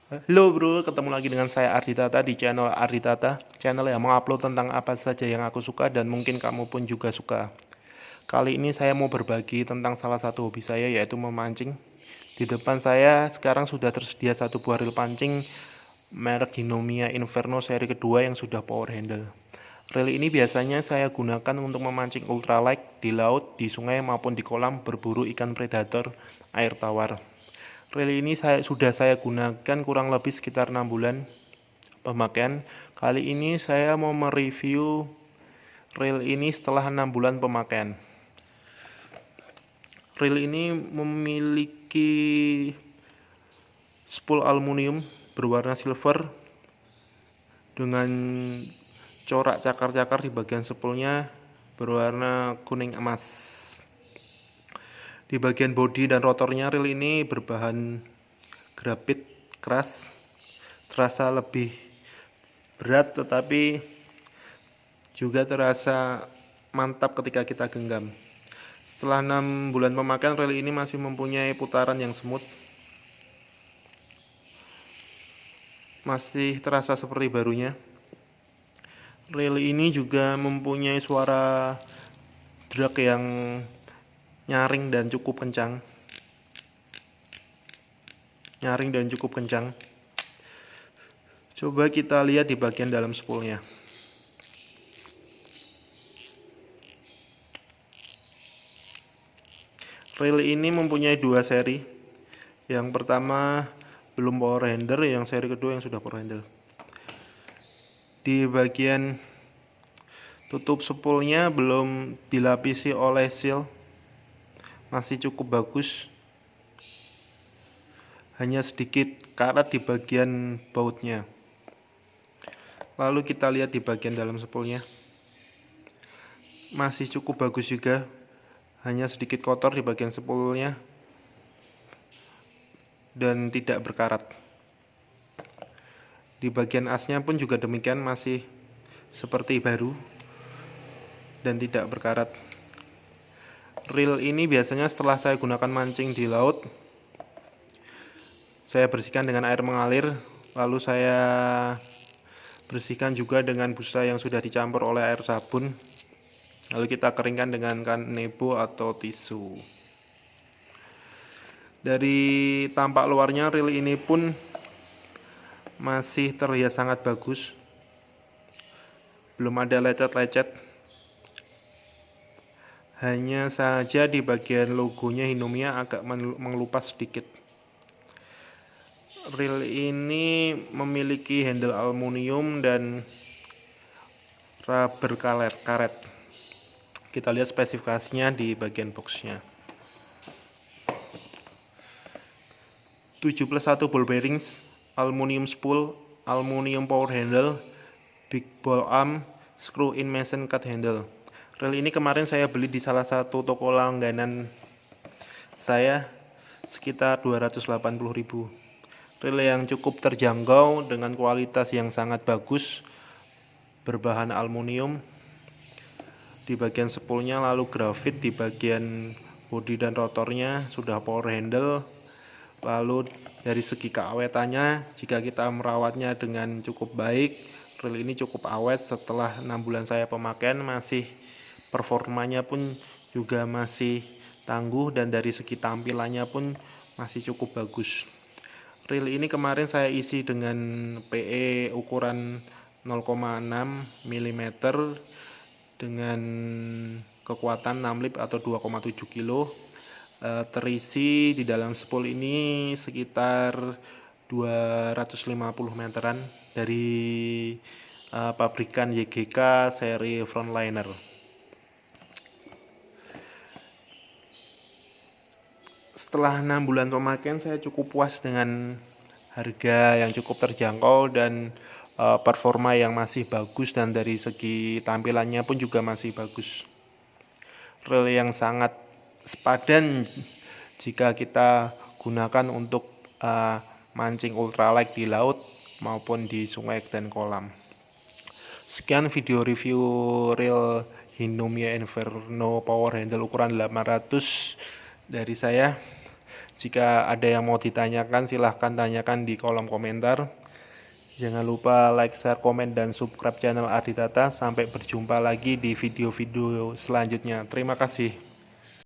Halo bro, ketemu lagi dengan saya Arditata di channel Arditata, channel yang mengupload tentang apa saja yang aku suka dan mungkin kamu pun juga suka. Kali ini saya mau berbagi tentang salah satu hobi saya, yaitu memancing. Di depan saya sekarang sudah tersedia satu buah reel pancing merek Hinomia Inferno seri kedua yang sudah power handle. Reel ini biasanya saya gunakan untuk memancing ultralight di laut, di sungai maupun di kolam berburu ikan predator air tawar. Reel ini sudah saya gunakan kurang lebih sekitar 6 bulan pemakaian. Kali ini saya mau mereview reel ini setelah 6 bulan pemakaian. Reel ini memiliki spool aluminium berwarna silver dengan corak cakar-cakar di bagian spoolnya berwarna kuning emas. Di bagian bodi dan rotornya reel ini berbahan grafit keras, terasa lebih berat tetapi juga terasa mantap ketika kita genggam. Setelah 6 bulan pemakaian, reel ini masih mempunyai putaran yang smooth, masih terasa seperti barunya. Reel ini juga mempunyai suara drag yang nyaring dan cukup kencang. Coba kita lihat di bagian dalam spoolnya. Reel ini mempunyai dua seri. Yang pertama belum power handle, yang seri kedua yang sudah power handle. Di bagian tutup spoolnya belum dilapisi oleh seal, masih cukup bagus. Hanya sedikit karat di bagian bautnya. Lalu kita lihat di bagian dalam spoolnya, masih cukup bagus juga. Hanya sedikit kotor di bagian spoolnya dan tidak berkarat. Di bagian asnya pun juga demikian, masih seperti baru dan tidak berkarat. Reel ini biasanya setelah saya gunakan mancing di laut, saya bersihkan dengan air mengalir, lalu saya bersihkan juga dengan busa yang sudah dicampur oleh air sabun, lalu kita keringkan dengan kanebo atau tisu. Dari tampak luarnya reel ini pun masih terlihat sangat bagus, belum ada lecet-lecet. Hanya saja di bagian logonya Hinomia agak mengelupas sedikit. Reel ini memiliki handle aluminium dan rubber karet. Kita lihat spesifikasinya di bagian boxnya. 7+1 ball bearings, aluminium spool, aluminium power handle, big ball arm, screw in machine cut handle. Reel ini kemarin saya beli di salah satu toko langganan saya sekitar 280.000. Reel yang cukup terjangkau dengan kualitas yang sangat bagus, berbahan aluminium di bagian spoolnya, lalu grafit di bagian bodi dan rotornya, sudah power handle. Lalu dari segi keawetannya, jika kita merawatnya dengan cukup baik, reel ini cukup awet. Setelah 6 bulan saya pemakaian, masih performanya pun juga masih tangguh, dan dari segi tampilannya pun masih cukup bagus. Reel ini kemarin saya isi dengan PE ukuran 0,6 mm dengan kekuatan 6 lip atau 2,7 kilo. Terisi di dalam spool ini sekitar 250 meteran dari pabrikan YGK seri frontliner. Setelah 6 bulan pemakaian, saya cukup puas dengan harga yang cukup terjangkau dan performa yang masih bagus, dan dari segi tampilannya pun juga masih bagus. Reel yang sangat sepadan jika kita gunakan untuk mancing ultralight di laut maupun di sungai dan kolam. Sekian video review reel Hinomia Inferno Power Handle ukuran 800 dari saya. Jika ada yang mau ditanyakan, silahkan tanyakan di kolom komentar. Jangan lupa like, share, komen, dan subscribe channel Arditata. Sampai berjumpa lagi di video-video selanjutnya. Terima kasih.